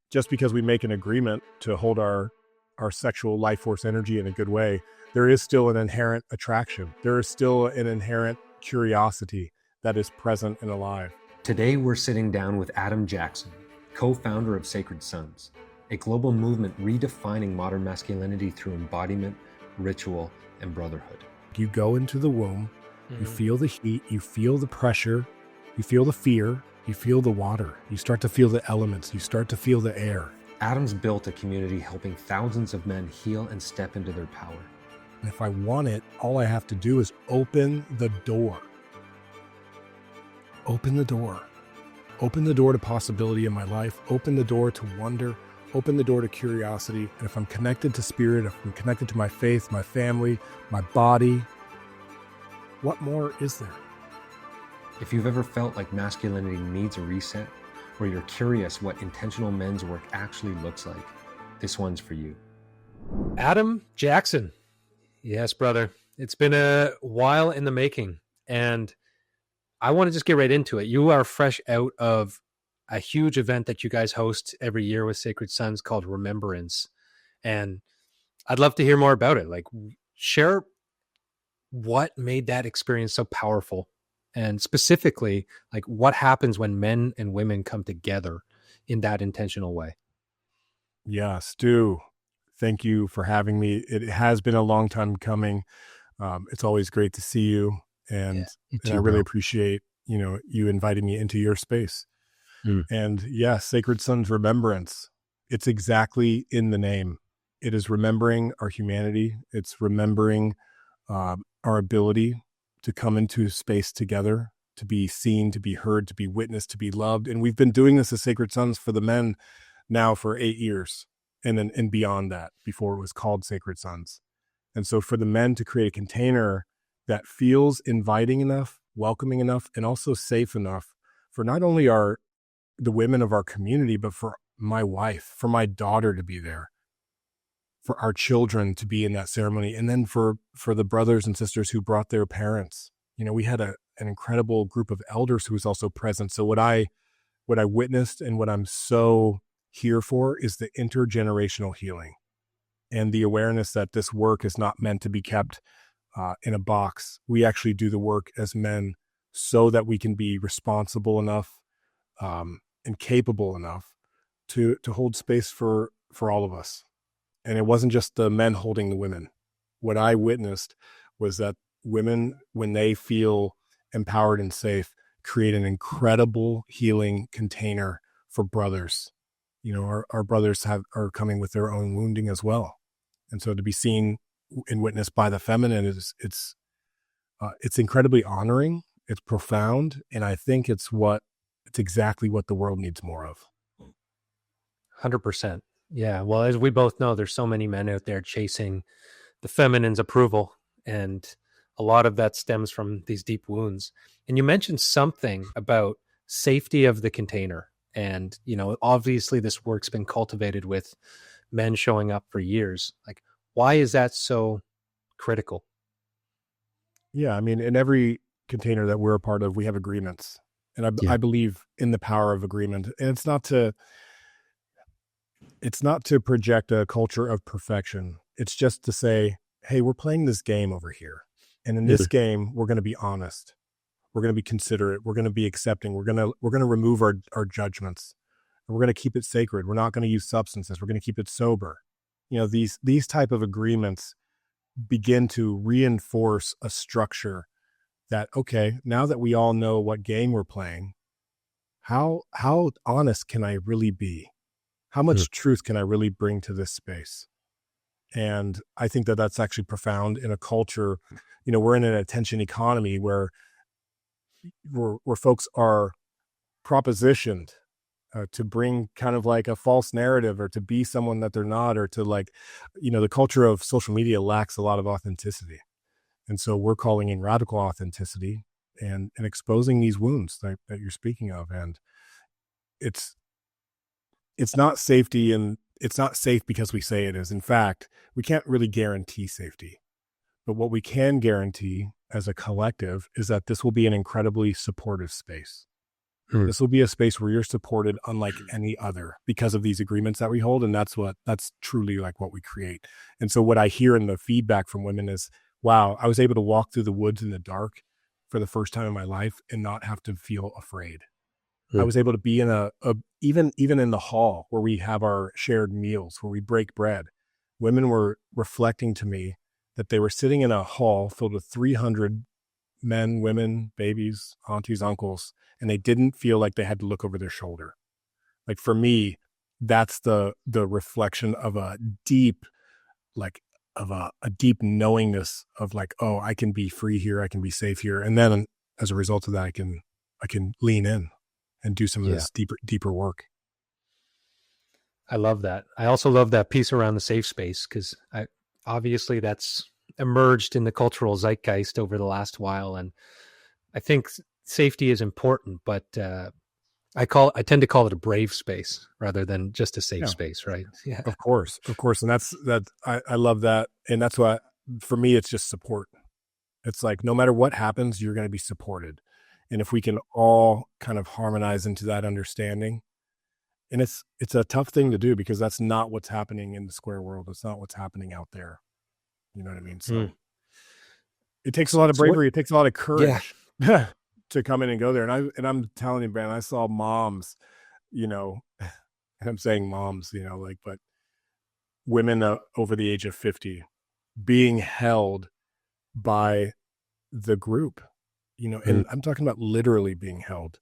just because we make an agreement to hold our sexual life force energy in a good way, there is still an inherent attraction. There is still an inherent curiosity that is present and alive. Today, we're sitting down with Adam Jackson, co-founder of Sacred Sons, a global movement redefining modern masculinity through embodiment, ritual, and brotherhood. You go into the womb, you feel the heat, you feel the pressure, you feel the fear, you feel the water, you start to feel the elements, you start to feel the air. Adam's built a community helping thousands of men heal and step into their power. And if I want it, all I have to do is open the door. Open the door. Open the door to possibility in my life. Open the door to wonder. Open the door to curiosity. And if I'm connected to spirit, if I'm connected to my faith, my family, my body, what more is there? If you've ever felt like masculinity needs a reset, or you're curious what intentional men's work actually looks like, this one's for you. Adam Jackson. Yes, brother. It's been a while in the making, and I want to just get right into it. You are fresh out of a huge event that you guys host every year with Sacred Sons called Remembrance, and I'd love to hear more about it. Like, share what made that experience so powerful, and specifically, like, what happens when men and women come together in that intentional way. Yeah, Stu, thank you for having me. It has been a long time coming. It's always great to see you, and, I really appreciate, you inviting me into your space. And yeah, Sacred Sons Remembrance. It's exactly in the name. It is remembering our humanity. It's remembering our ability to come into space together, to be seen, to be heard, to be witnessed, to be loved. And we've been doing this as Sacred Sons for the men now for 8 years, and beyond that, before it was called Sacred Sons. And so for the men to create a container that feels inviting enough, welcoming enough, and also safe enough for not only the women of our community, but for my wife, for my daughter to be there, for our children to be in that ceremony, and then for the brothers and sisters who brought their parents. We had an incredible group of elders who was also present. So what I witnessed and what I'm so here for is the intergenerational healing and the awareness that this work is not meant to be kept in a box. We actually do the work as men so that we can be responsible enough and capable enough to hold space for all of us. And it wasn't just the men holding the women. What I witnessed was that women, when they feel empowered and safe, create an incredible healing container for brothers. Our brothers are coming with their own wounding as well. And so to be seen and witnessed by the feminine it's incredibly honoring. It's profound. And I think it's exactly what the world needs more of. 100%. Yeah. Well, as we both know, there's so many men out there chasing the feminine's approval, and a lot of that stems from these deep wounds. And you mentioned something about safety of the container. And, obviously this work's been cultivated with men showing up for years. Like, why is that so critical? Yeah. I mean, in every container that we're a part of, we have agreements. And I believe in the power of agreement. And it's not to project a culture of perfection. It's just to say, hey, we're playing this game over here. And in this game, we're going to be honest. We're going to be considerate. We're going to be accepting. We're going to remove our judgments. And we're going to keep it sacred. We're not going to use substances. We're going to keep it sober. These type of agreements begin to reinforce a structure that, okay, now that we all know what game we're playing, how honest can I really be? How much truth can I really bring to this space? And I think that that's actually profound in a culture. We're in an attention economy where folks are propositioned to bring kind of like a false narrative, or to be someone that they're not, or to the culture of social media lacks a lot of authenticity. And so we're calling in radical authenticity and exposing these wounds that you're speaking of. And it's not safety, and it's not safe because we say it is. In fact, we can't really guarantee safety. But what we can guarantee as a collective is that this will be an incredibly supportive space. Hmm. This will be a space where you're supported unlike any other because of these agreements that we hold. And that's truly like what we create. And so what I hear in the feedback from women is, wow, I was able to walk through the woods in the dark for the first time in my life and not have to feel afraid. I Hmm. was able to be in even in the hall where we have our shared meals, where we break bread. Women were reflecting to me that they were sitting in a hall filled with 300 men, women, babies, aunties, uncles, and they didn't feel like they had to look over their shoulder. Like for me, that's the reflection of a deep, like a deep knowingness of like, oh, I can be free here, I can be safe here. And then as a result of that, I can lean in and do some of Yeah. this deeper work. I love that. I also love that piece around the safe space, because obviously that's emerged in the cultural zeitgeist over the last while, and I think safety is important, but I tend to call it a brave space rather than just a safe Yeah, space, right? Yeah. of course, and I love that, and that's why for me it's just support. It's like no matter what happens, you're going to be supported, and if we can all kind of harmonize into that understanding. And it's a tough thing to do because that's not what's happening in the square world. It's not what's happening out there. You know what I mean? So Mm. it takes a lot of So what? bravery. It takes a lot of Yeah. courage to come in and go there. And I'm telling you, man, I saw moms, you know, and I'm saying moms, you know, like, but women over the age of 50 being held by the group, you know, Mm. and I'm talking about literally being held,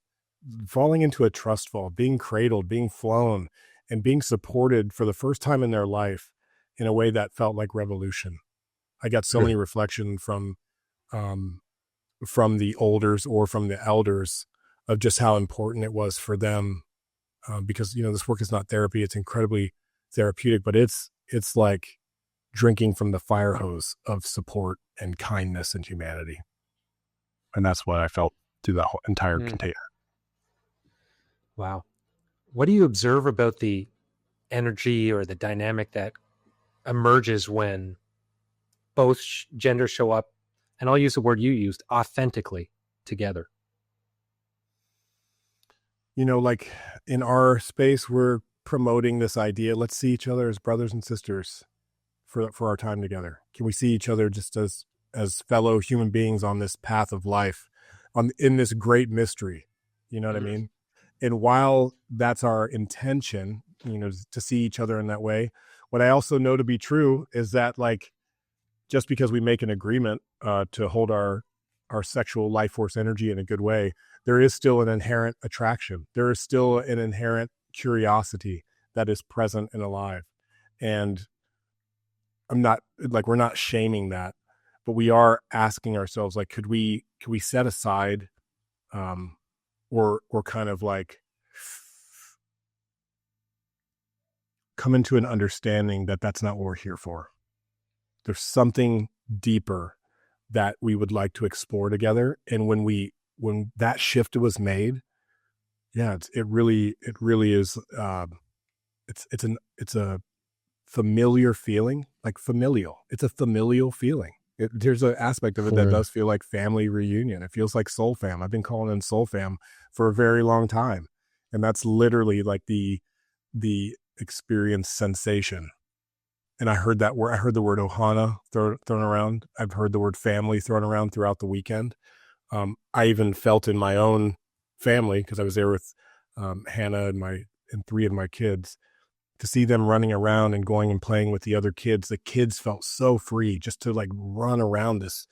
falling into a trust fall, being cradled, being flown, and being supported for the first time in their life in a way that felt like revolution. I got so Mm. many reflection um, from the olders or from the elders of just how important it was for them, because you know this work is not therapy; it's incredibly therapeutic, but it's like drinking from the fire hose of support and kindness and humanity, and that's what I felt through that whole entire Mm. container. Wow. What do you observe about the energy or the dynamic that emerges when both genders show up, and I'll use the word you used, authentically together? You know, like in our space, we're promoting this idea. Let's see each other as brothers and sisters for our time together. Can we see each other just as fellow human beings on this path of life, on in this great mystery? You know what I Mm. mean? And while that's our intention, you know, to see each other in that way, what I also know to be true is that like just because we make an agreement to hold our sexual life force energy in a good way, there is still an inherent attraction. There is still an inherent curiosity that is present and alive. And I'm not like we're not shaming that, but we are asking ourselves like, could we set aside um or kind of like come into an understanding that that's not what we're here for. There's something deeper that we would like to explore together. And when that shift was made, yeah, it really is. It's a familiar feeling, like familial. It's a familial feeling. There's an aspect of it that Mm. does feel like family reunion. It feels like soul fam. I've been calling it soul fam for a very long time, and that's literally like the experience sensation. And I heard that word. I heard the word ohana thrown around. I've heard the word family thrown around throughout the weekend. I even felt in my own family because I was there with Hannah and three of my kids to see them running around and going and playing with the other kids. The kids felt so free just to like run around this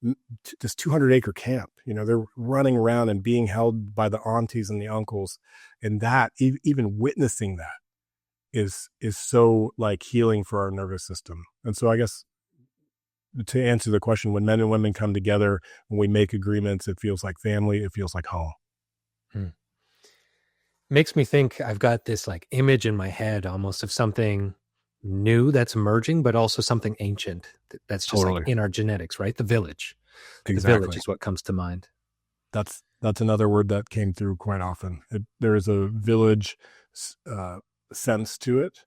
200-acre camp. You know, they're running around and being held by the aunties and the uncles, and that even witnessing that is so like healing for our nervous system. And so I guess to answer the question, when men and women come together, when we make agreements, it feels like family, it feels like home. Mm. Makes me think I've got this like image in my head almost of something new that's emerging, but also something ancient that's just like Totally. in our genetics, right? The village. The village Exactly. is what comes to mind. That's another word that came through quite often. There is a village sense to it.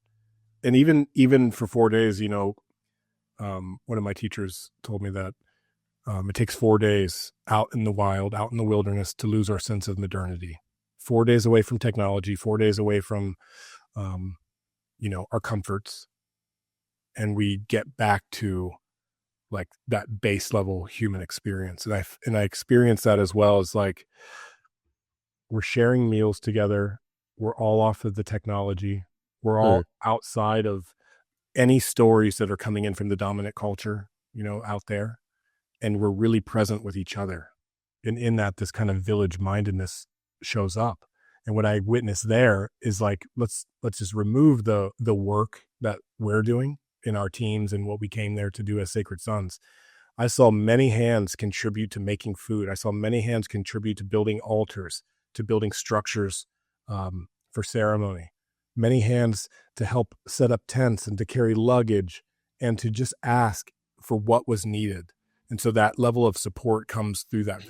And even for 4 days, you know, one of my teachers told me that it takes 4 days out in the wild, out in the wilderness to lose our sense of modernity. 4 days away from technology, 4 days away from, our comforts. And we get back to like that base level human experience. And I experience that as well as like, we're sharing meals together. We're all off of the technology. We're all outside of any stories that are coming in from the dominant culture, out there. And we're really present with each other. And in that, this kind of village mindedness shows up. And what I witnessed there is like, let's just remove the work that we're doing in our teams and what we came there to do as Sacred Sons. I saw many hands contribute to making food. I saw many hands contribute to building altars, to building structures for ceremony. Many hands to help set up tents and to carry luggage and to just ask for what was needed. And so that level of support comes through that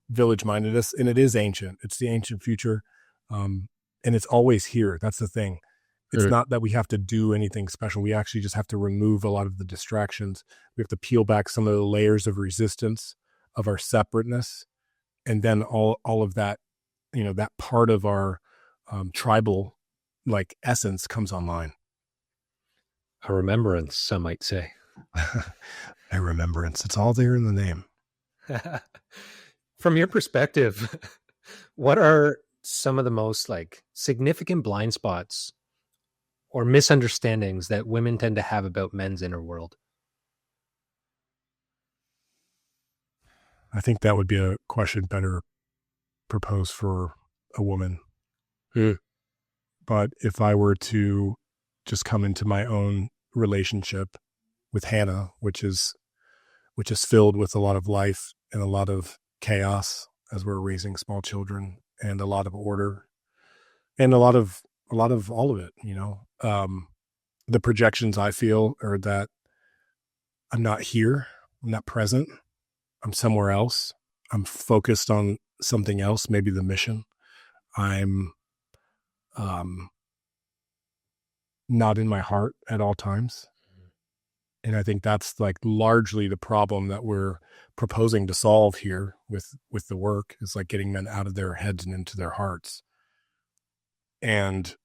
village mindedness, and it is ancient. It's the ancient future, and it's always here. That's the thing. It's not that we have to do anything special. We actually just have to remove a lot of the distractions. We have to peel back some of the layers of resistance, of our separateness, and then all of that, that part of our tribal like essence comes online. A remembrance, some might say. A remembrance. It's all there in the name. From your perspective, what are some of the most like significant blind spots or misunderstandings that women tend to have about men's inner world? I think that would be a question better proposed for a woman. But if I were to just come into my own relationship with Hannah, which is filled with a lot of life and a lot of chaos as we're raising small children, and a lot of order and a lot of all of it, the projections I feel are that I'm not here. I'm not present. I'm somewhere else. I'm focused on something else, maybe the mission. I'm not in my heart at all times. And I think that's like largely the problem that we're proposing to solve here with the work, is like getting men out of their heads and into their hearts. And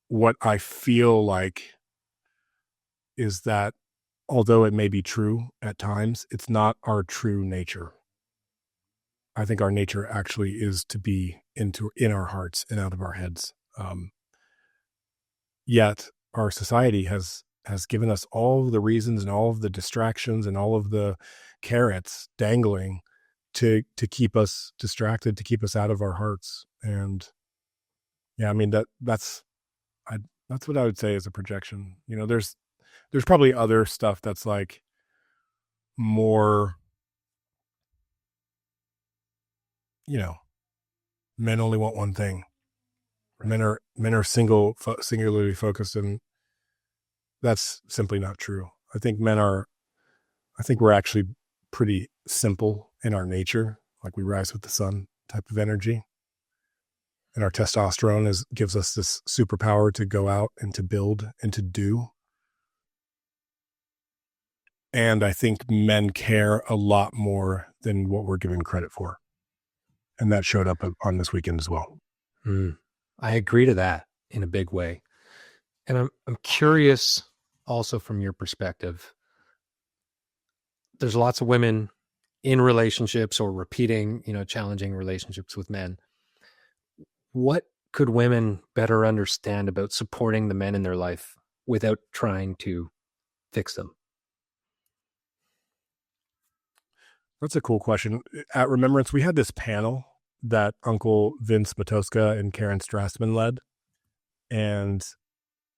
what I feel like is that although it may be true at times, it's not our true nature. I think our nature actually is to be in our hearts and out of our heads. Yet our society has given us all the reasons and all of the distractions and all of the carrots dangling to keep us distracted, to keep us out of our hearts. And yeah, I mean, that's what I would say is a projection. There's probably other stuff that's like more, men only want one thing. Men are singularly focused, and that's simply not true. I think we're actually pretty simple in our nature. Like we rise with the sun type of energy. And our testosterone gives us this superpower to go out and to build and to do. And I think men care a lot more than what we're given credit for. And that showed up on this weekend as well. I agree to that in a big way. And I'm curious also from your perspective. There's lots of women in relationships or repeating, challenging relationships with men. What could women better understand about supporting the men in their life without trying to fix them? That's a cool question. At Remembrance, we had this panel that Uncle Vince Matoska and Karen Strassman led. And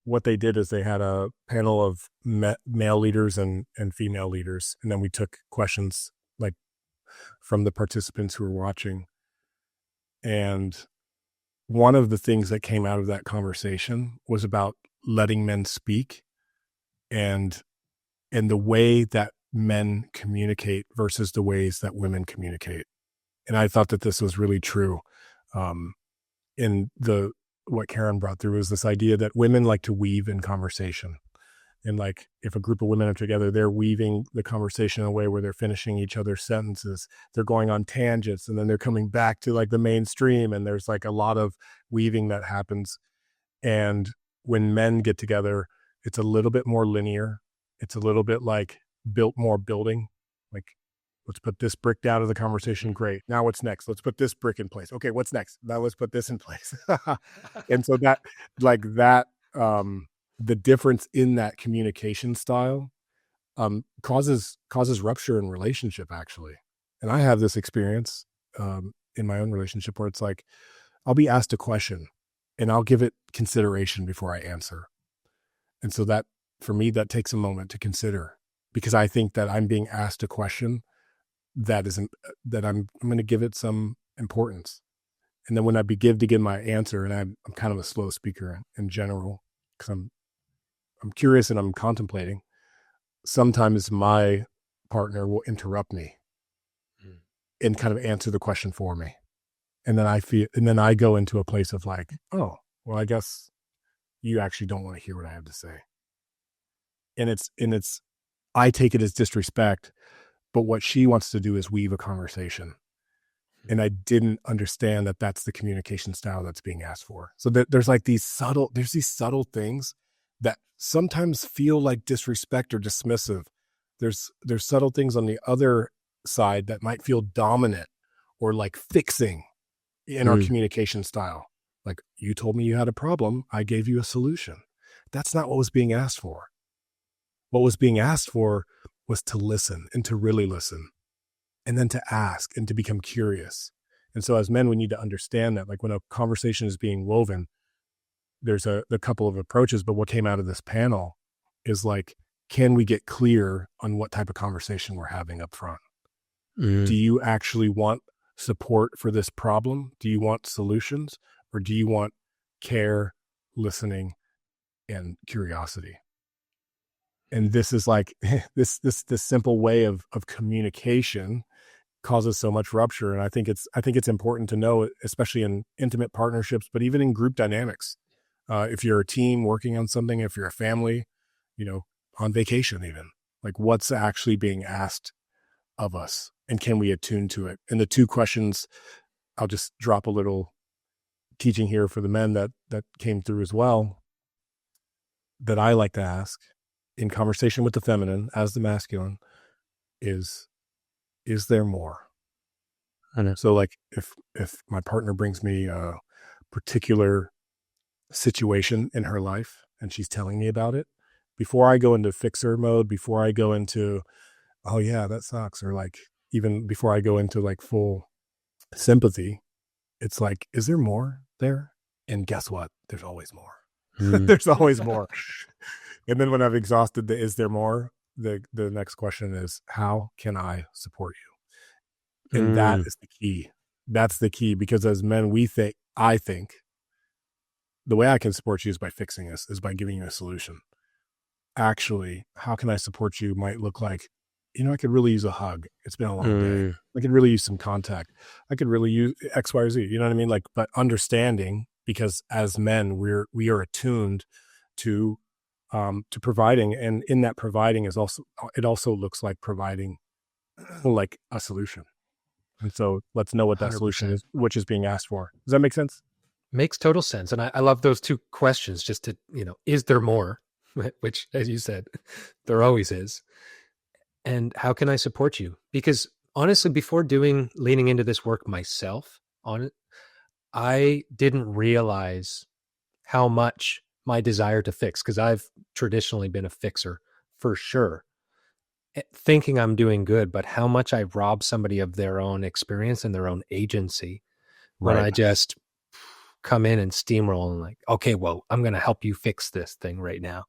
what they did is they had a panel of male leaders and female leaders. And then we took questions like from the participants who were watching. And one of the things that came out of that conversation was about letting men speak and the way that men communicate versus the ways that women communicate. And I thought that this was really true. What Karen brought through was this idea that women like to weave in conversation. And like if a group of women are together, they're weaving the conversation in a way where they're finishing each other's sentences. They're going on tangents and then they're coming back to like the mainstream. And there's like a lot of weaving that happens. And when men get together, it's a little bit more linear. It's a little bit like more building. Like, let's put this brick down to the conversation. Great. Now what's next? Let's put this brick in place. Okay, what's next? Now let's put this in place. And so that, like that, the difference in that communication style causes rupture in relationship, actually. And I have this experience in my own relationship where it's like, I'll be asked a question and I'll give it consideration before I answer. And so that, for me, that takes a moment to consider, because I think that I'm being asked a question that isn't, that I'm going to give it some importance. And then when I begin to give my answer, and I'm kind of a slow speaker in general, because I'm curious and I'm contemplating, sometimes my partner will interrupt me and kind of answer the question for me. And then I go into a place of like, oh, well, I guess you actually don't want to hear what I have to say. And I take it as disrespect, but what she wants to do is weave a conversation. And I didn't understand that that's the communication style that's being asked for. So there's these subtle things that sometimes feel like disrespect or dismissive. There's subtle things on the other side that might feel dominant or like fixing in our communication style. Like, you told me you had a problem, I gave you a solution. That's not what was being asked for. What was being asked for was to listen, and to really listen, and then to ask and to become curious. And so as men, we need to understand that, like, when a conversation is being woven, there's a couple of approaches, but what came out of this panel is like, can we get clear on what type of conversation we're having up front? Do you actually want support for this problem? Do you want solutions? Or do you want care, listening, and curiosity? And this is like this simple way of communication causes so much rupture. And I think it's important to know, especially in intimate partnerships, but even in group dynamics. If you're a team working on something, if you're a family, on vacation even, like, what's actually being asked of us, and can we attune to it? And the two questions, I'll just drop a little teaching here for the men that came through as well, that I like to ask in conversation with the feminine as the masculine is there more? I know. So like if my partner brings me a particular situation in her life and she's telling me about it, before I go into fixer mode, before I go into, oh yeah, that sucks, or like even before I go into like full sympathy, it's like, is there more there? And guess what? There's always more. There's always more. And then when I've exhausted the is there more, the next question is, how can I support you? And that is the key. That's the key, because as men, I think the way I can support you is by fixing this, is by giving you a solution. Actually, how can I support you might look like, I could really use a hug. It's been a long day. I could really use some contact. I could really use X, Y, or Z. You know what I mean? Like, but understanding, because as men, we are attuned to providing, and in that providing it also looks like providing like a solution. And so let's know what that 100%. Solution is, which is being asked for. Does that make sense? Makes total sense. And I love those two questions, just to, is there more? Which, as you said, there always is. And how can I support you? Because honestly, before leaning into this work myself on it, I didn't realize how much my desire to fix, because I've traditionally been a fixer for sure, thinking I'm doing good, but how much I rob somebody of their own experience and their own agency when I just come in and steamroll and like, okay, well, I'm going to help you fix this thing right now.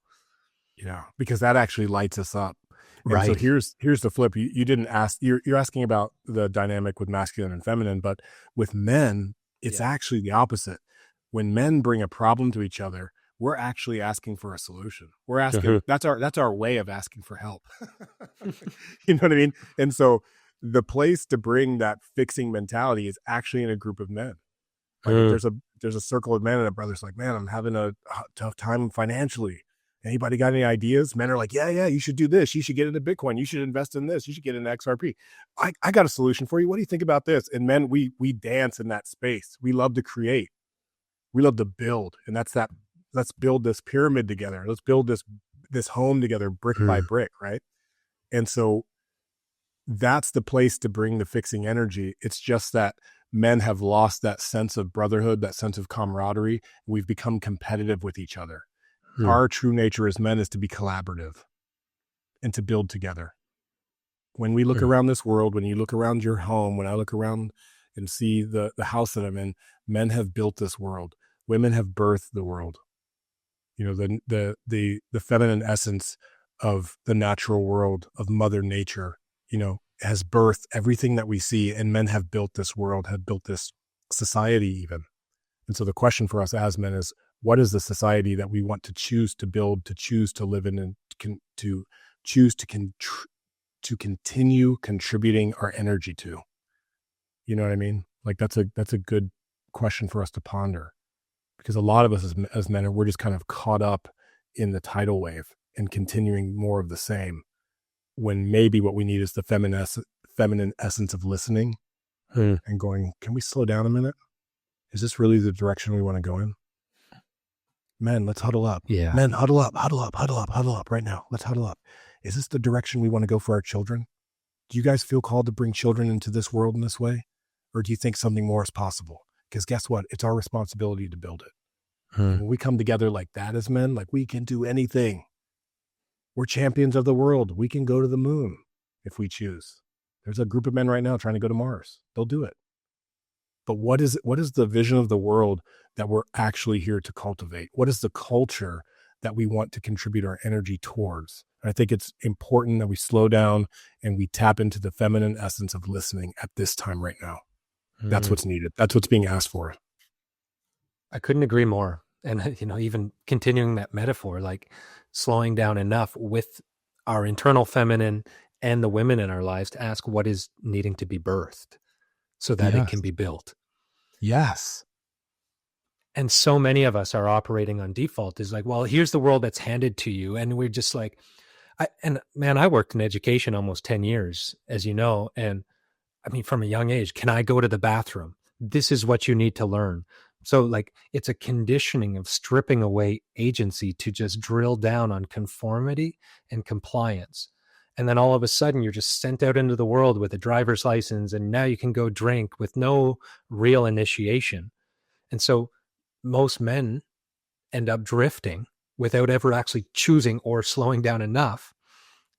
Because that actually lights us up. And so here's the flip. You didn't ask, you're asking about the dynamic with masculine and feminine, but with men, it's actually the opposite. When men bring a problem to each other, we're actually asking for a solution. We're asking, that's our way of asking for help. You know what I mean? And so the place to bring that fixing mentality is actually in a group of men. Like there's a circle of men and a brother's like, man, I'm having a tough time financially. Anybody got any ideas? Men are like, yeah, you should do this. You should get into Bitcoin. You should invest in this. You should get into XRP. I got a solution for you. What do you think about this? And men, we dance in that space. We love to create. We love to build. And that's that. Let's build this pyramid together. Let's build this home together, brick by brick, right? And so that's the place to bring the fixing energy. It's just that men have lost that sense of brotherhood, that sense of camaraderie. We've become competitive with each other. Our true nature as men is to be collaborative and to build together. When we look around this world, when you look around your home, when I look around and see the house that I'm in, men have built this world. Women have birthed the world. You know, the feminine essence of the natural world, of Mother Nature, you know, has birthed everything that we see, and men have built this world, have built this society even. And so the question for us as men is, what is the society that we want to choose to build, to choose to live in, and to choose to continue contributing our energy to? You know what I mean? Like that's a good question for us to ponder, because a lot of us as men, we're just kind of caught up in the tidal wave and continuing more of the same, when maybe what we need is the feminine essence of listening and going, can we slow down a minute? Is this really the direction we want to go in? Men, let's huddle up. Yeah. Men, huddle up right now. Let's huddle up. Is this the direction we want to go for our children? Do you guys feel called to bring children into this world in this way? Or do you think something more is possible? Because guess what? It's our responsibility to build it. When we come together like that as men, like we can do anything. We're champions of the world. We can go to the moon if we choose. There's a group of men right now trying to go to Mars. They'll do it. But what is the vision of the world that we're actually here to cultivate? What is the culture that we want to contribute our energy towards? And I think it's important that we slow down and we tap into the feminine essence of listening at this time right now. That's what's needed. That's what's being asked for. I couldn't agree more. And, you know, even continuing that metaphor, like slowing down enough with our internal feminine and the women in our lives to ask what is needing to be birthed so that it can be built. Yes. And so many of us are operating on default is like, well, here's the world that's handed to you. And we're just like, I worked in education almost 10 years, as you know. And I mean, from a young age, can I go to the bathroom? This is what you need to learn. So like, it's a conditioning of stripping away agency to just drill down on conformity and compliance. And then all of a sudden you're just sent out into the world with a driver's license, and now you can go drink with no real initiation. And so most men end up drifting without ever actually choosing or slowing down enough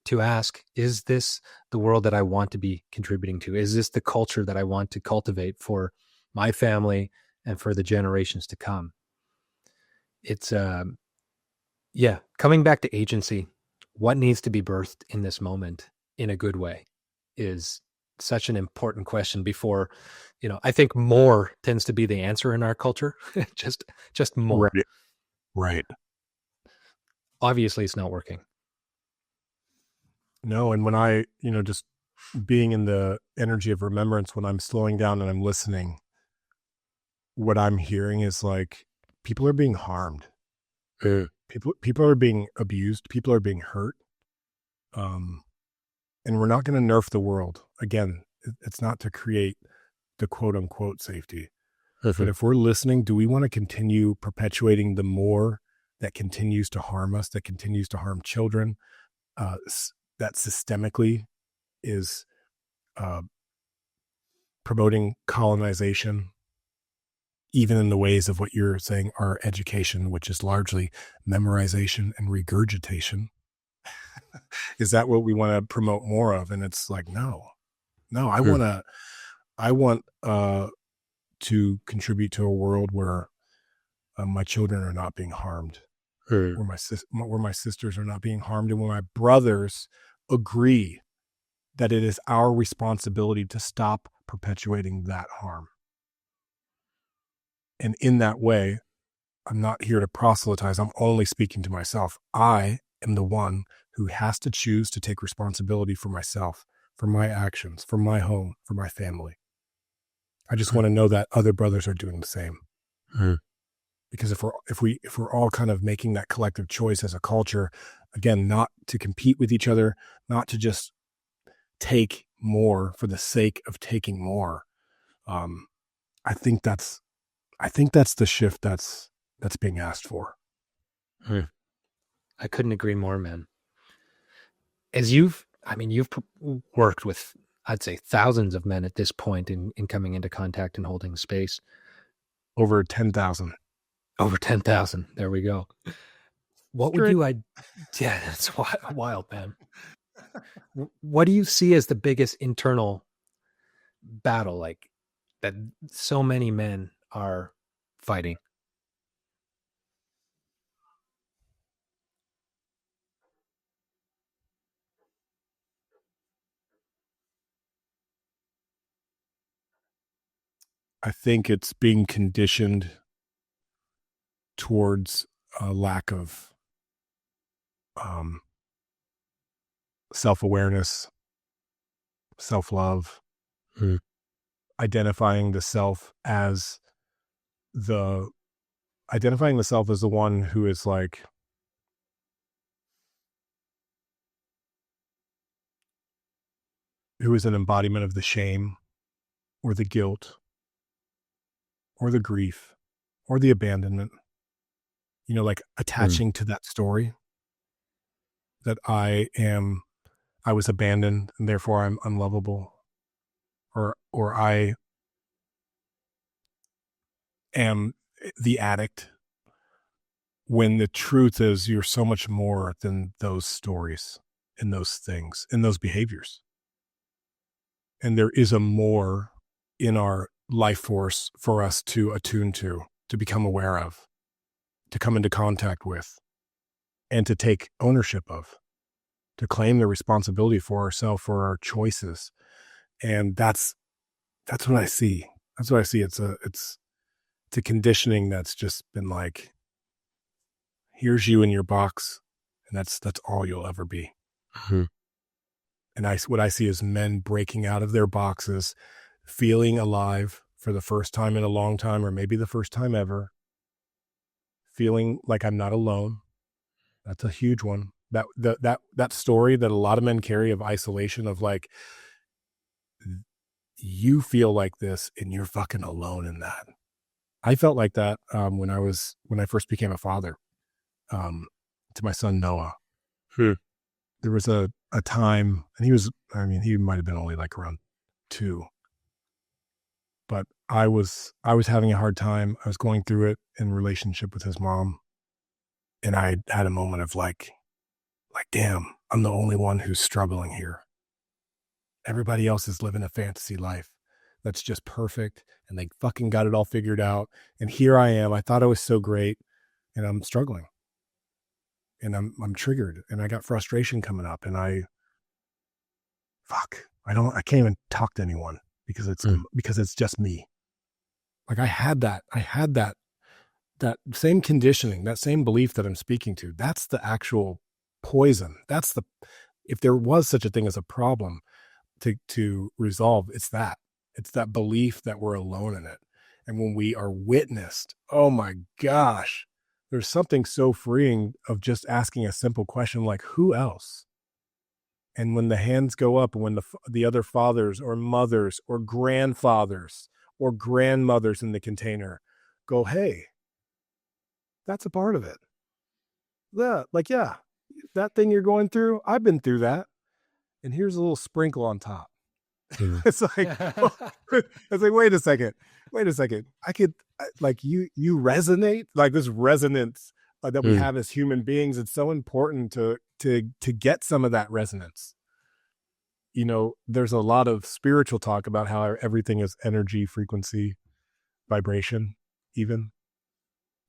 to ask, is this the world that I want to be contributing to? Is this the culture that I want to cultivate for my family and for the generations to come? It's, coming back to agency, what needs to be birthed in this moment in a good way is such an important question before, you know, I think more tends to be the answer in our culture. just more. Right. Obviously it's not working. No. And when I, you know, just being in the energy of remembrance, when I'm slowing down and I'm listening, what I'm hearing is like, people are being harmed. People are being abused. People are being hurt. And we're not going to nerf the world. Again, it's not to create the quote unquote safety. But if we're listening, do we want to continue perpetuating the more that continues to harm us, that continues to harm children, that systemically is promoting colonization, even in the ways of what you're saying, our education, which is largely memorization and regurgitation? Is that what we want to promote more of? And it's like, no, I want to contribute to a world where my children are not being harmed, where my sisters are not being harmed, and where my brothers agree that it is our responsibility to stop perpetuating that harm. And in that way, I'm not here to proselytize. I'm only speaking to myself. I am the one who has to choose to take responsibility for myself, for my actions, for my home, for my family. I just want to know that other brothers are doing the same. Because if we're all kind of making that collective choice as a culture, again, not to compete with each other, not to just take more for the sake of taking more. I think that's the shift that's being asked for. I couldn't agree more, man. As you've worked with, I'd say, thousands of men at this point in coming into contact and holding space. Over 10,000. Over 10,000. There we go. What would you, yeah, that's wild, man. What do you see as the biggest internal battle, like, that so many men are fighting? I think it's being conditioned towards a lack of self-awareness, self-love, identifying the self as the one who is like, who is an embodiment of the shame or the guilt or the grief or the abandonment, like attaching to that story that I was abandoned and therefore I'm unlovable, or I am the addict, when the truth is you're so much more than those stories and those things and those behaviors. And there is a more in our life force for us to attune to become aware of, to come into contact with, and to take ownership of, to claim the responsibility for ourselves, for our choices. And that's what I see. That's what I see. It's a conditioning that's just been like, here's you in your box, and that's all you'll ever be. Mm-hmm. And what I see is men breaking out of their boxes, feeling alive for the first time in a long time, or maybe the first time ever, feeling like I'm not alone. That's a huge one. That story that a lot of men carry of isolation, of like, you feel like this and you're fucking alone in that. I felt like that when I first became a father to my son Noah. There was a time, and he might have been only like around 2, but I was having a hard time. I was going through it in relationship with his mom, and I had a moment of like, damn, I'm the only one who's struggling here. Everybody else is living a fantasy life that's just perfect, and they fucking got it all figured out. And here I am. I thought I was so great, and I'm struggling, and I'm triggered, and I got frustration coming up, and I can't even talk to anyone because it's just me. Like I had that same conditioning, that same belief that I'm speaking to. That's the actual poison. If there was such a thing as a problem to resolve, it's that belief that we're alone in it. And when we are witnessed, oh my gosh, there's something so freeing of just asking a simple question like, who else? And when the hands go up, and when the other fathers or mothers or grandfathers or grandmothers in the container go, hey, that's a part of it. Yeah, that thing you're going through, I've been through that. And here's a little sprinkle on top. It's like, wait a second. I could, like, you resonate, like this resonance that we have as human beings. It's so important to get some of that resonance. There's a lot of spiritual talk about how everything is energy, frequency, vibration, even.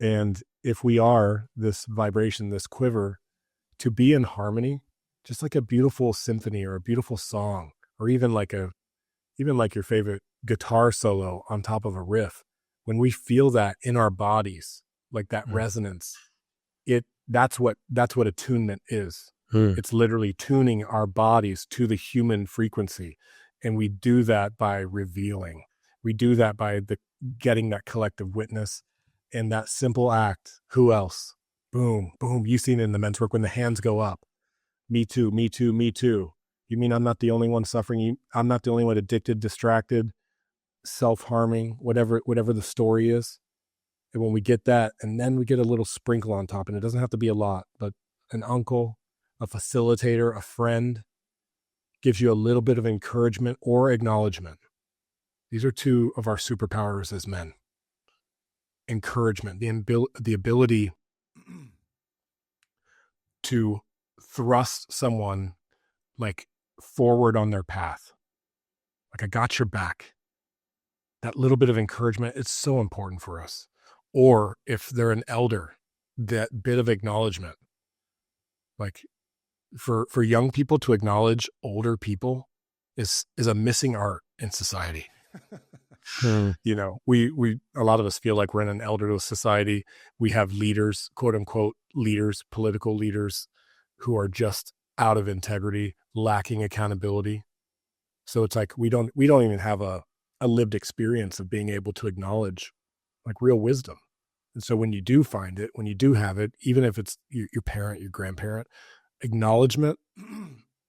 And if we are this vibration, this quiver, to be in harmony, just like a beautiful symphony or a beautiful song, or even like your favorite guitar solo on top of a riff, when we feel that in our bodies, like that resonance, that's what attunement is. It's literally tuning our bodies to the human frequency. And we do that by revealing. We do that by getting that collective witness And that simple act, who else? Boom, boom. You've seen it in the men's work when the hands go up. Me too, me too, me too. You mean I'm not the only one suffering? I'm not the only one addicted, distracted, self-harming, whatever the story is. And when we get that, and then we get a little sprinkle on top, and it doesn't have to be a lot, but an uncle, a facilitator, a friend, gives you a little bit of encouragement or acknowledgement. These are two of our superpowers as men. Encouragement, the ability to thrust someone like forward on their path. Like, I got your back. That little bit of encouragement, it's so important for us. Or if they're an elder, that bit of acknowledgement. Like, for young people to acknowledge older people is a missing art in society. You know, we a lot of us feel like we're in an elderless society. We have leaders, quote unquote leaders, political leaders, who are just out of integrity, lacking accountability. So it's like we don't even have a lived experience of being able to acknowledge like real wisdom. And so when you do find it, when you do have it, even if it's your parent, your grandparent, acknowledgement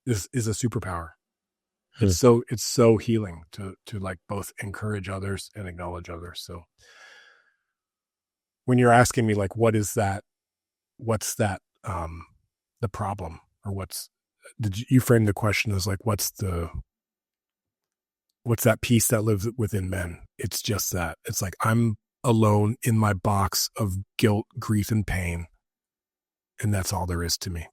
is a superpower. It's so healing to like both encourage others and acknowledge others. So when you're asking me like, what's that, the problem, or did you frame the question as like, what's that piece that lives within men? It's just that it's like, I'm alone in my box of guilt, grief, and pain. And that's all there is to me.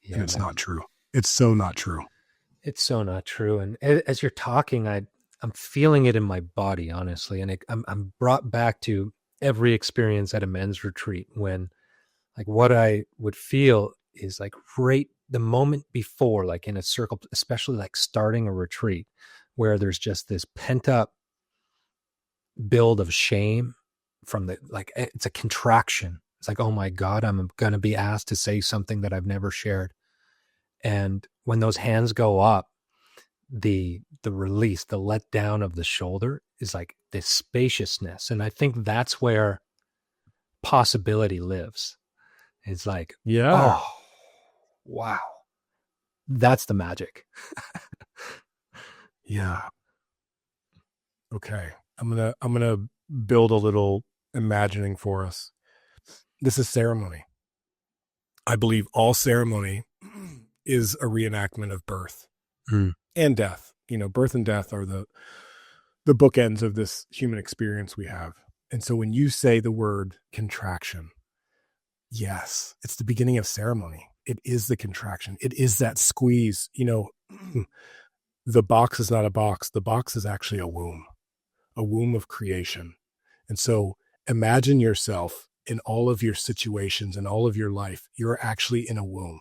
Yeah, and it's not true. It's so not true. It's so not true. And as you're talking, I'm feeling it in my body, honestly. And I'm brought back to every experience at a men's retreat when like what I would feel is like right the moment before, like in a circle, especially like starting a retreat where there's just this pent up build of shame from it's a contraction. It's like, oh my God, I'm going to be asked to say something that I've never shared. And when those hands go up, the release, the let down of the shoulder is like this spaciousness. And I think that's where possibility lives. It's like, yeah, oh, wow. That's the magic. Yeah. Okay. I'm going to build a little imagining for us. This is ceremony. I believe all ceremony is a reenactment of birth and death. You know, birth and death are the bookends of this human experience we have. And so when you say the word contraction, yes, it's the beginning of ceremony. It is the contraction. It is that squeeze. You know, the box is not a box. The box is actually a womb of creation. And so imagine yourself in all of your situations and all of your life. You're actually in a womb.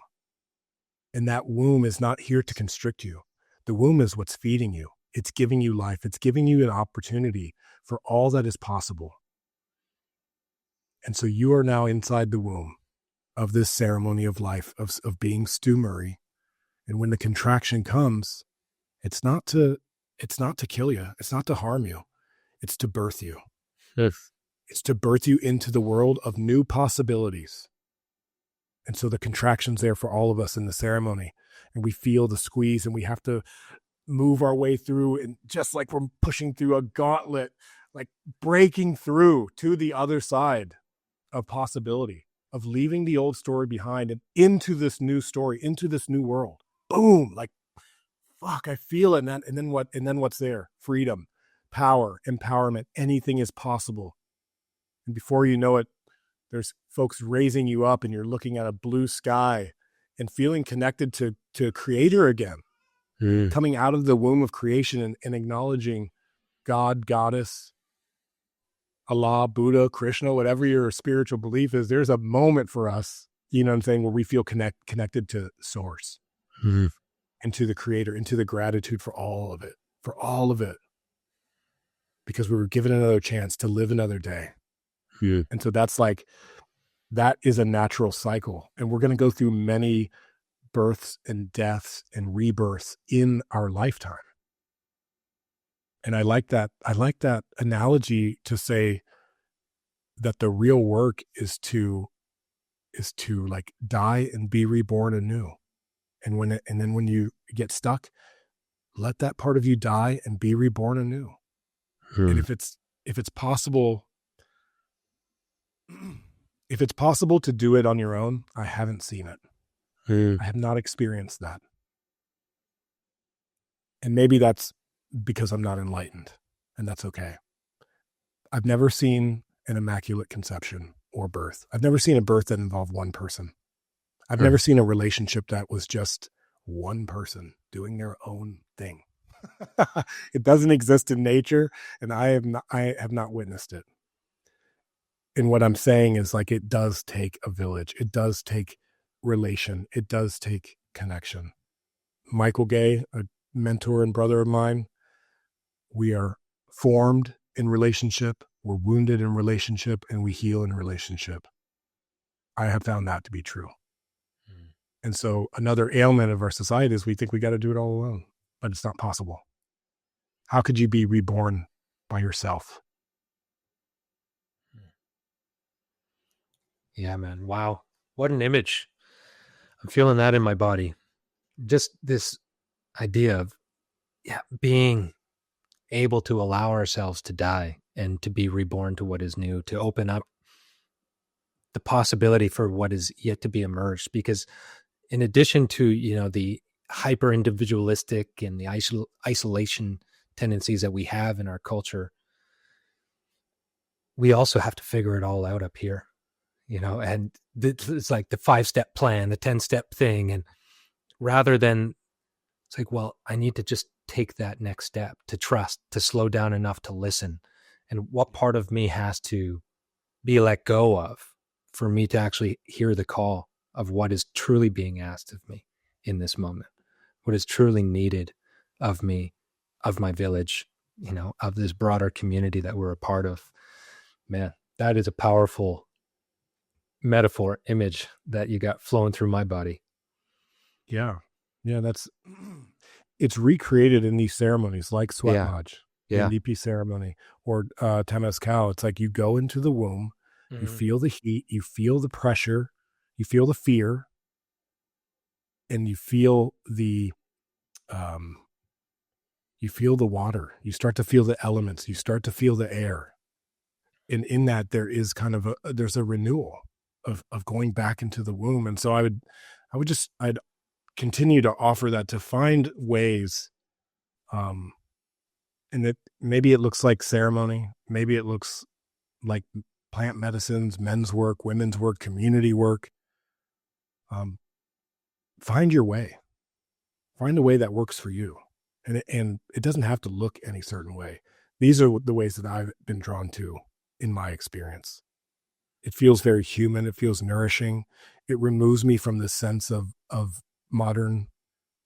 And that womb is not here to constrict you. The womb is what's feeding you. It's giving you life. It's giving you an opportunity for all that is possible. And so you are now inside the womb of this ceremony of life, of being Stu Murray. And when the contraction comes, it's not to kill you. It's not to harm you. It's to birth you. Yes. It's to birth you into the world of new possibilities. And so the contraction's there for all of us in the ceremony. And we feel the squeeze, and we have to move our way through, and just like we're pushing through a gauntlet, like breaking through to the other side of possibility, of leaving the old story behind and into this new story, into this new world. Boom, like, fuck, I feel it. And then what's there? Freedom, power, empowerment. Anything is possible. And before you know it, there's folks raising you up, and you're looking at a blue sky and feeling connected to Creator again, coming out of the womb of creation and acknowledging God, Goddess, Allah, Buddha, Krishna, whatever your spiritual belief is. There's a moment for us, you know what I'm saying, where we feel connected to Source, and to the Creator, into the gratitude for all of it, because we were given another chance to live another day. Yeah. And so that is a natural cycle. And we're going to go through many births and deaths and rebirths in our lifetime. And I like that analogy to say that the real work is to like die and be reborn anew. And then when you get stuck, let that part of you die and be reborn anew. And if it's possible, if it's possible to do it on your own, I haven't seen it. I have not experienced that. And maybe that's because I'm not enlightened, and that's okay. I've never seen an immaculate conception or birth. I've never seen a birth that involved one person. I've never seen a relationship that was just one person doing their own thing. It doesn't exist in nature, and I have not witnessed it. And what I'm saying is, like, it does take a village. It does take relation. It does take connection. Michael Gay, a mentor and brother of mine, we are formed in relationship, we're wounded in relationship, and we heal in relationship. I have found that to be true. And so another ailment of our society is we think we got to do it all alone, but it's not possible. How could you be reborn by yourself? Yeah, man. Wow. What an image. I'm feeling that in my body. Just this idea of being able to allow ourselves to die and to be reborn to what is new, to open up the possibility for what is yet to be emerged. Because in addition to, the hyper individualistic and the isolation tendencies that we have in our culture, we also have to figure it all out up here, and it's like the 5-step plan, the 10-step thing. And rather than, it's like, well, I need to just take that next step, to trust, to slow down enough to listen. And what part of me has to be let go of for me to actually hear the call of what is truly being asked of me in this moment, what is truly needed of me, of my village, of this broader community that we're a part of. Man, that is a powerful metaphor, image that you got flowing through my body. Yeah. It's recreated in these ceremonies like Sweat Lodge, the NDP ceremony, or Temazcal. It's like you go into the womb, you feel the heat, you feel the pressure, you feel the fear, and you feel the water. You start to feel the elements. You start to feel the air. And in that, there is kind of there's a renewal of going back into the womb. And so I'd continue to offer that, to find ways, and that maybe it looks like ceremony, maybe it looks like plant medicines, men's work, women's work, community work. Find your way. Find a way that works for you. And it doesn't have to look any certain way. These are the ways that I've been drawn to in my experience. It feels very human. It feels nourishing. It removes me from the sense of modern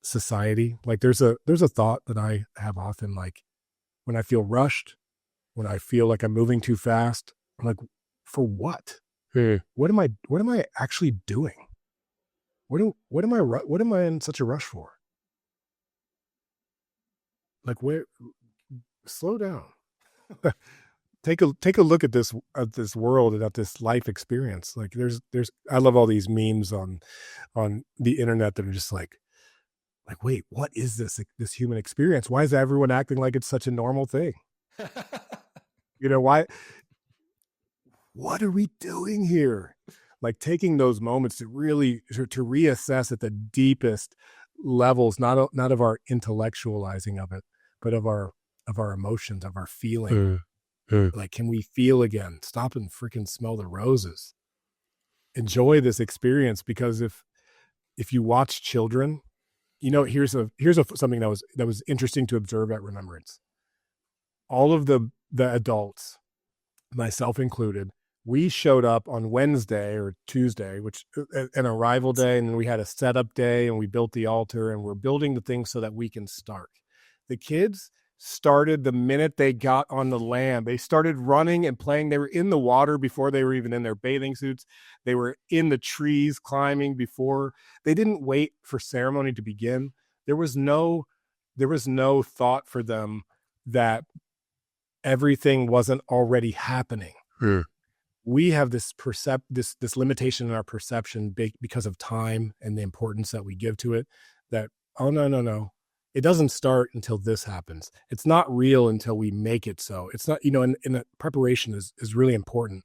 society. Like there's a thought that I have often, like when I feel rushed, when I feel like I'm moving too fast, I'm like, for what? What am I actually doing? What am I in such a rush for? Like, where? Slow down. Take a look at this world and at this life experience. Like there's I love all these memes on the internet that are just like, wait, what is this human experience? Why is everyone acting like it's such a normal thing? Why? What are we doing here? Like taking those moments to really to reassess at the deepest levels, not of our intellectualizing of it, but of our emotions, of our feeling. Like, can we feel again? Stop and freaking smell the roses. Enjoy this experience, because if you watch children, here's something that was interesting to observe at Remembrance. All of the adults, myself included, we showed up on Wednesday or Tuesday, which an arrival day, and then we had a setup day, and we built the altar, and we're building the things so that we can start. The kids started the minute they got on the land. They started running and playing. They were in the water before they were even in their bathing suits. They were in the trees climbing before. They didn't wait for ceremony to begin. There was no thought for them that everything wasn't already happening. we have this this limitation in our perception because of time and the importance that we give to it, that, oh, no, it doesn't start until this happens. It's not real until we make it so. It's not, and the preparation is really important,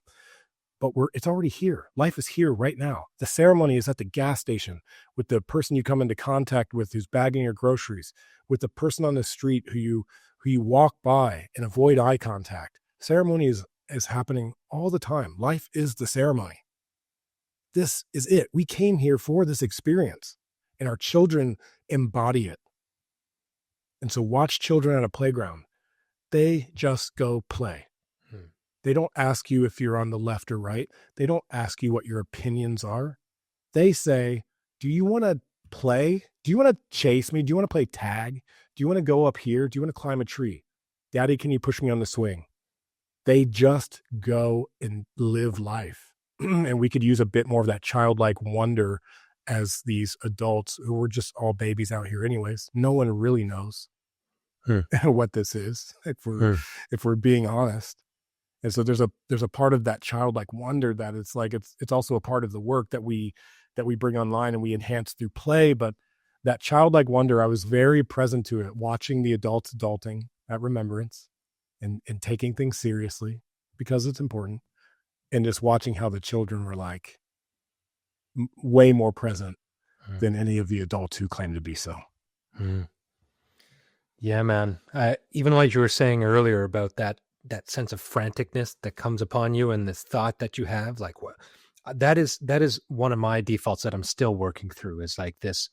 but it's already here. Life is here right now. The ceremony is at the gas station with the person you come into contact with who's bagging your groceries, with the person on the street who you walk by and avoid eye contact. Ceremony is happening all the time. Life is the ceremony. This is it. We came here for this experience, and our children embody it. And so watch children at a playground. They just go play. They don't ask you if you're on the left or right. They don't ask you what your opinions are. They say, do you want to play? Do you want to chase me? Do you want to play tag? Do you want to go up here? Do you want to climb a tree? Daddy, can you push me on the swing? They just go and live life. And we could use a bit more of that childlike wonder as these adults who were just all babies out here anyways. No one really knows what this is, if we're being honest. And so there's a part of that childlike wonder that it's like it's also a part of the work that we bring online and we enhance through play. But that childlike wonder, I was very present to it, watching the adults adulting at Remembrance and taking things seriously because it's important, and just watching how the children were like way more present than any of the adults who claim to be so. Yeah, man. Even like you were saying earlier about that sense of franticness that comes upon you and this thought that you have, like what that is one of my defaults that I'm still working through, is like this.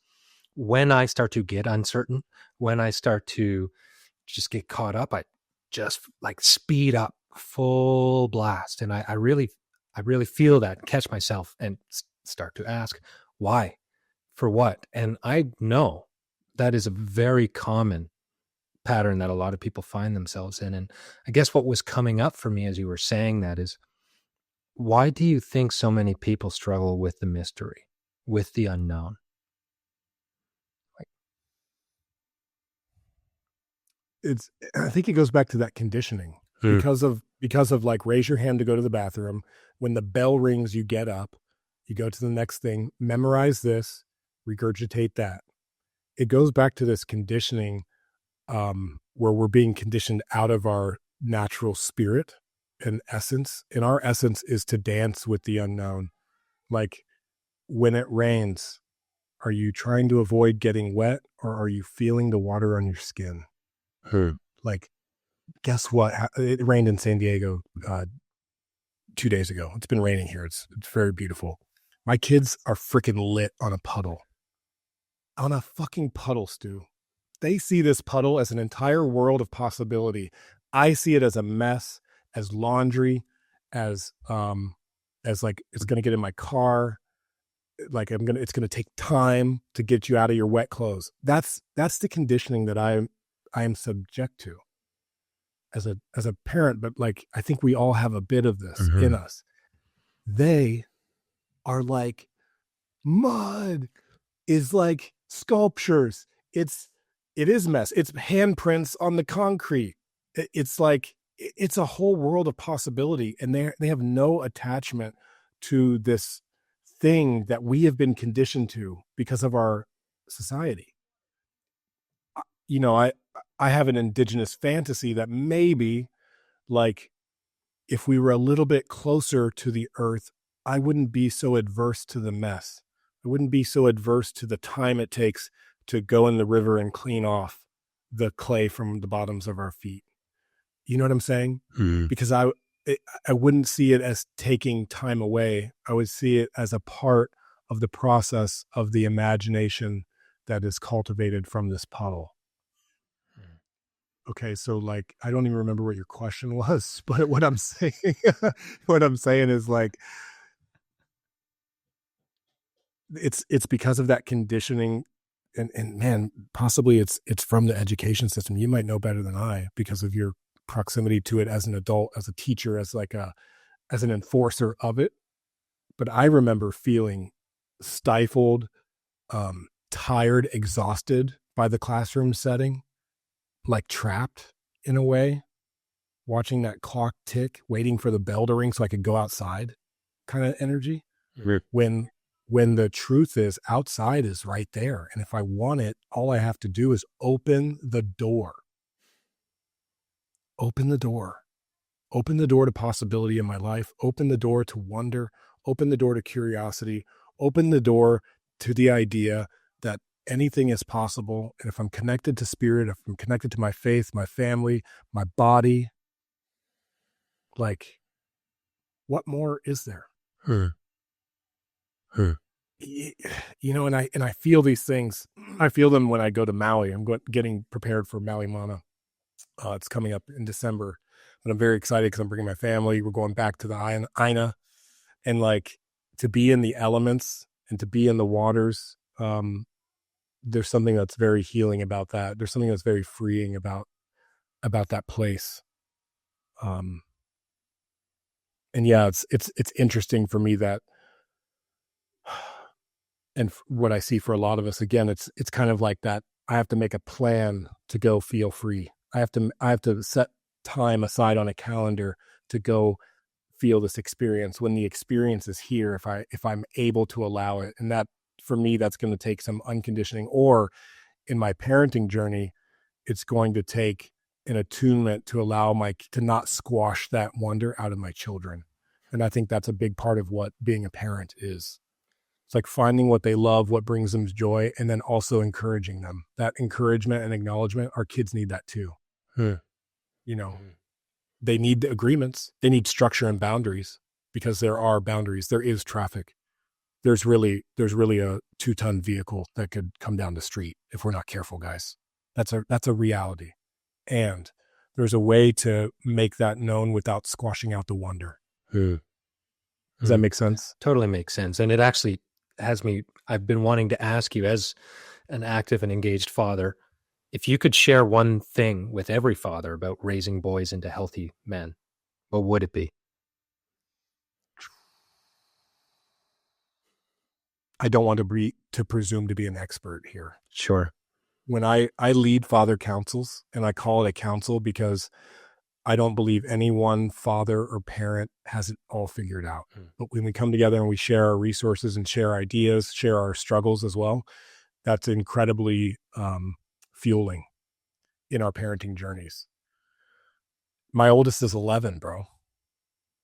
When I start to get uncertain, when I start to just get caught up, I just like speed up full blast. And I really feel that, catch myself and start to ask why, for what? And I know that is a very common pattern that a lot of people find themselves in. And I guess what was coming up for me as you were saying that is, why do you think so many people struggle with the mystery, with the unknown? I think it goes back to that conditioning because of like, raise your hand to go to the bathroom. When the bell rings, you get up, you go to the next thing, memorize this, regurgitate that. It goes back to this conditioning where we're being conditioned out of our natural spirit and essence. And our essence is to dance with the unknown. Like, when it rains, are you trying to avoid getting wet, or are you feeling the water on your skin? Like, guess what? It rained in San Diego 2 days ago. It's been raining here. It's very beautiful. My kids are freaking lit on a puddle. On a fucking puddle, Stu. They see this puddle as an entire world of possibility. I see it as a mess, as laundry, as like, it's going to get in my car. Like, it's going to take time to get you out of your wet clothes. That's the conditioning that I am subject to as a parent. But like, I think we all have a bit of this in us. They are like, mud is like sculptures. It is mess. It's handprints on the concrete. It's like, it's a whole world of possibility. And they have no attachment to this thing that we have been conditioned to because of our society. I have an indigenous fantasy that maybe, like, if we were a little bit closer to the earth, I wouldn't be so adverse to the mess. I wouldn't be so adverse to the time it takes to go in the river and clean off the clay from the bottoms of our feet. You know what I'm saying? Because I wouldn't see it as taking time away. I would see it as a part of the process of the imagination that is cultivated from this puddle. Okay, so like, I don't even remember what your question was, but what I'm saying is like, it's because of that conditioning, and man, possibly it's from the education system. You might know better than I because of your proximity to it as an adult, as a teacher, as an enforcer of it. But I remember feeling stifled, tired, exhausted by the classroom setting, like trapped in a way. watching that clock tick, waiting for the bell to ring so I could go outside kind of energy. Mhm. When the truth is outside is right there. And if I want it, all I have to do is open the door. Open the door. Open the door to possibility in my life. Open the door to wonder. Open the door to curiosity. Open the door to the idea that anything is possible. And if I'm connected to spirit, if I'm connected to my faith, my family, my body, like, what more is there? You know, and I feel these things. I feel them when I go to Maui. I'm getting prepared for Maui Mana. It's coming up in December, but I'm very excited because I'm bringing my family. We're going back to the Aina, and like to be in the elements and to be in the waters. There's something that's very healing about that. There's something that's very freeing about that place. And yeah, it's interesting for me that, and what I see for a lot of us, again, it's kind of like that. I have to make a plan to go feel free. I have to set time aside on a calendar to go feel this experience when the experience is here, if I'm able to allow it. And that, for me, that's going to take some unconditioning, or in my parenting journey, it's going to take an attunement to allow to not squash that wonder out of my children. And I think that's a big part of what being a parent is. It's like finding what they love, what brings them joy, and then also encouraging them. That encouragement and acknowledgement, our kids need that too. You know, they need the agreements. They need structure and boundaries, because there are boundaries. There is traffic. There's really a 2-ton vehicle that could come down the street if we're not careful, guys. That's a reality. And there's a way to make that known without squashing out the wonder. Does that make sense? Totally makes sense. And it actually I've been wanting to ask you, as an active and engaged father, if you could share one thing with every father about raising boys into healthy men, what would it be? I don't want to presume to be an expert here. Sure. When I lead father councils, and I call it a council because I don't believe any one father or parent has it all figured out. But when we come together and we share our resources and share ideas, share our struggles as well, that's incredibly fueling in our parenting journeys. My oldest is 11, bro.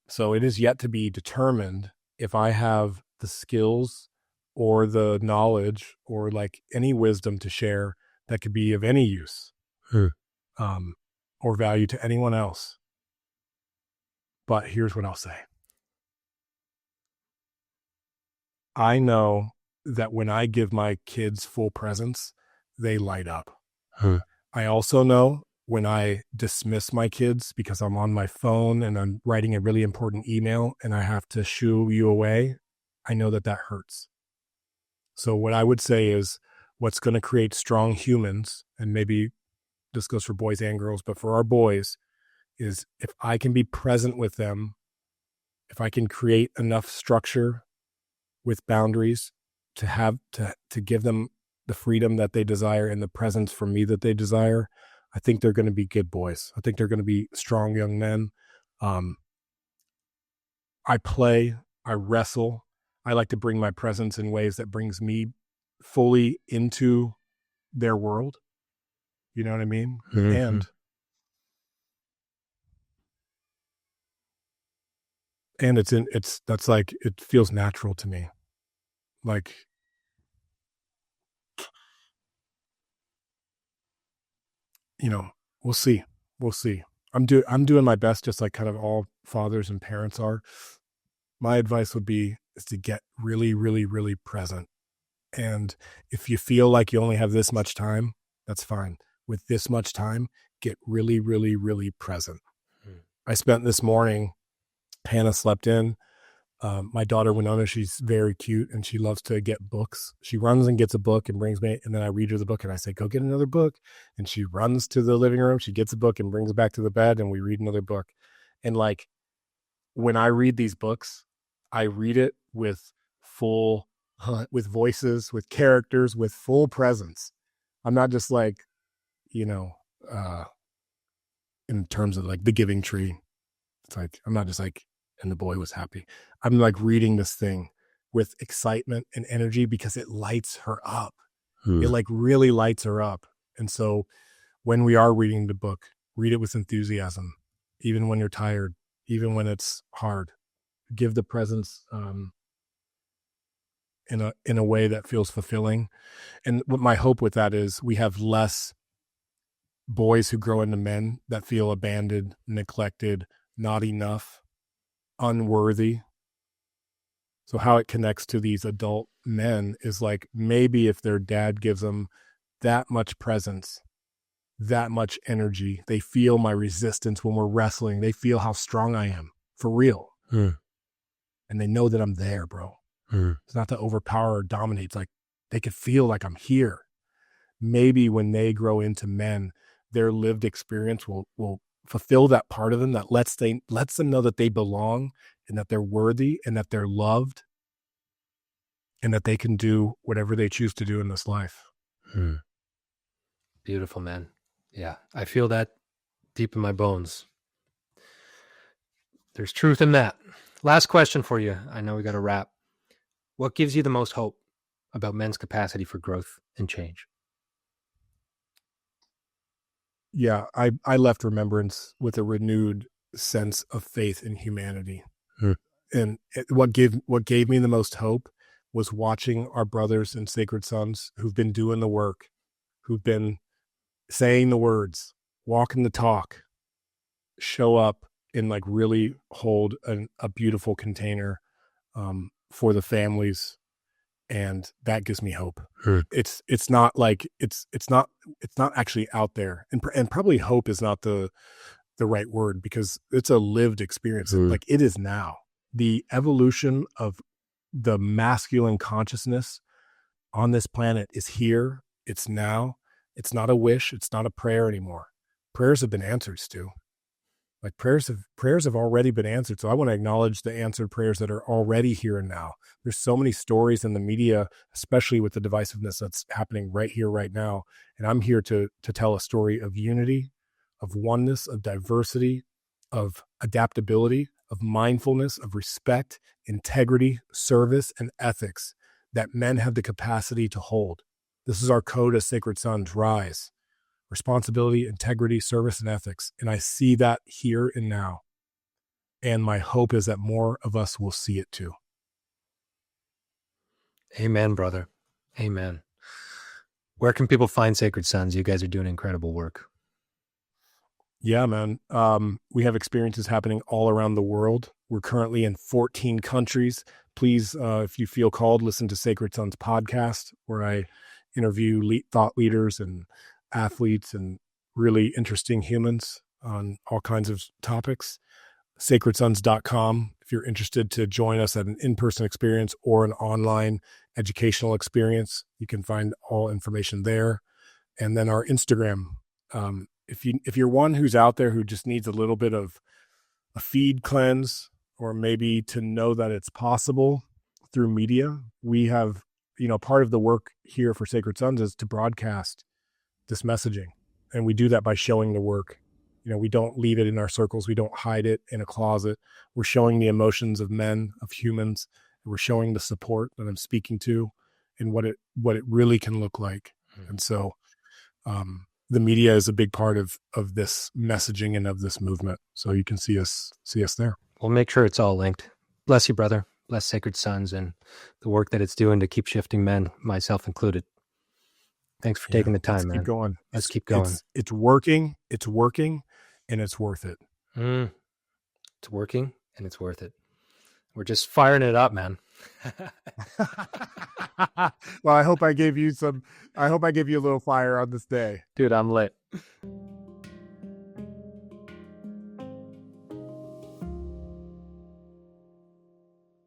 So it is yet to be determined if I have the skills or the knowledge or like any wisdom to share that could be of any use. Or value to anyone else. But here's what I'll say. I know that when I give my kids full presence, they light up. I also know when I dismiss my kids because I'm on my phone and I'm writing a really important email and I have to shoo you away, I know that hurts. So what I would say is, what's going to create strong humans, and maybe this goes for boys and girls, but for our boys, is if I can be present with them, if I can create enough structure with boundaries to have to give them the freedom that they desire and the presence from me that they desire, I think they're going to be good boys. I think they're going to be strong young men. I play, I wrestle. I like to bring my presence in ways that brings me fully into their world. You know what I mean? And that's like, it feels natural to me. Like, you know, we'll see. I'm doing my best, just like kind of all fathers and parents are. My advice would be is to get really, really, really present. And if you feel like you only have this much time, that's fine. With this much time, get really, really, really present. I spent this morning, Hannah slept in. My daughter Winona, she's very cute and she loves to get books. She runs and gets a book and brings me, and then I read her the book and I say, go get another book. And she runs to the living room, she gets a book and brings it back to the bed, and we read another book. And like, when I read these books, I read it with with voices, with characters, with full presence. I'm not just like, in terms of like the giving tree. It's like, I'm not just like, and the boy was happy. I'm like reading this thing with excitement and energy because it lights her up. It like really lights her up. And so when we are reading the book, read it with enthusiasm, even when you're tired, even when it's hard. Give the presence in a way that feels fulfilling. And what my hope with that is we have less boys who grow into men that feel abandoned, neglected, not enough, unworthy. So how it connects to these adult men is like, maybe if their dad gives them that much presence, that much energy, they feel my resistance when we're wrestling. They feel how strong I am for real. And they know that I'm there, bro. It's not to overpower or dominate. It's like they could feel like I'm here. Maybe when they grow into men, their lived experience will fulfill that part of them that lets them know that they belong and that they're worthy and that they're loved and that they can do whatever they choose to do in this life. Beautiful, man. Yeah, I feel that deep in my bones. There's truth in that. Last question for you. I know we got to wrap. What gives you the most hope about men's capacity for growth and change? Yeah, I left Remembrance with a renewed sense of faith in humanity. And what gave me the most hope was watching our brothers and sacred sons who've been doing the work, who've been saying the words, walking the talk, show up and like really hold a beautiful container for the families. And that gives me hope. It's not like it's not actually out there, and probably hope is not the right word because it's a lived experience. Like it is now. The evolution of the masculine consciousness on this planet is here. It's now. It's not a wish. It's not a prayer anymore. Prayers have been answered, Stu. Like prayers have already been answered. So I want to acknowledge the answered prayers that are already here and now. There's so many stories in the media, especially with the divisiveness that's happening right here, right now. And I'm here to tell a story of unity, of oneness, of diversity, of adaptability, of mindfulness, of respect, integrity, service, and ethics that men have the capacity to hold. This is our code as sacred sons: rise. Responsibility, integrity, service, and ethics. And I see that here and now. And my hope is that more of us will see it too. Amen, brother. Amen. Where can people find Sacred Sons? You guys are doing incredible work. Yeah, man. We have experiences happening all around the world. We're currently in 14 countries. Please, if you feel called, listen to Sacred Sons podcast, where I interview thought leaders and athletes and really interesting humans on all kinds of topics. sacredsons.com if you're interested to join us at an in-person experience or an online educational experience. You can find all information there. And then our Instagram. If you're one who's out there who just needs a little bit of a feed cleanse, or maybe to know that it's possible through media, we have, part of the work here for Sacred Sons is to broadcast this messaging. And we do that by showing the work. We don't leave it in our circles. We don't hide it in a closet. We're showing the emotions of men, of humans. We're showing the support that I'm speaking to and what it really can look like. And so the media is a big part of this messaging and of this movement. So you can see us there. We'll make sure it's all linked. Bless you, brother. Bless Sacred Sons and the work that it's doing to keep shifting men, myself included. Thanks for taking the time, man. Keep going. Let's keep going. It's working. It's working, and it's worth it. It's working, and it's worth it. We're just firing it up, man. Well, I hope I gave you a little fire on this day. Dude, I'm lit.